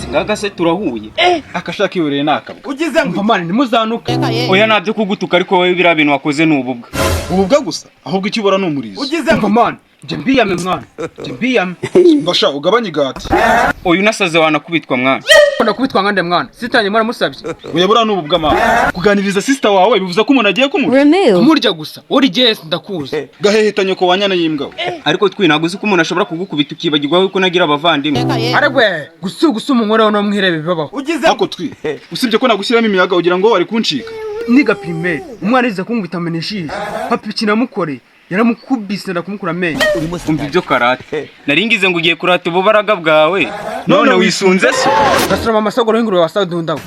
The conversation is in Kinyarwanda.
ngaga se turahuye akashaka ibureye nakabwa ugize ngo mani ntimuzanuke oya nabyo kugutuka ariko wowe biriya bintu wakoze ni ububwa ububwa gusa ahubwo icyo ubura ni umurizo ugize ngo mani njye mbiyame mwana njye mbiyame mbasha ugabanye igati oya unasaze wanakubitwa mwana nakubitwa ngande mwana sitanye mwana musabye uyabura ni ububwa mani kuganiriza sister wawe bivuze ko umuntu agiye kumurya kumurya gusa uri jesi ndakuzi gahehetanye ko wanyana y'imbwa ariko twinaguze ko umuntu ashobora kugukubita ukibagirwa yuko nagira abavandimwe aregwe gusa umunkoraho no mwirebe bibabaho ugize ako twi usibye ko nagushyiramo imiyaga ugira ngo wari kuncika niga primaire umwana yize kumubita ameneshije papa ikinamukore yaramukubise ndakumukura amenyo umva ibyo karate naringize ngo ugiye kurata ububaraga bwawe none wisunze se gasoma amasogoro y'ingurube wasadundaho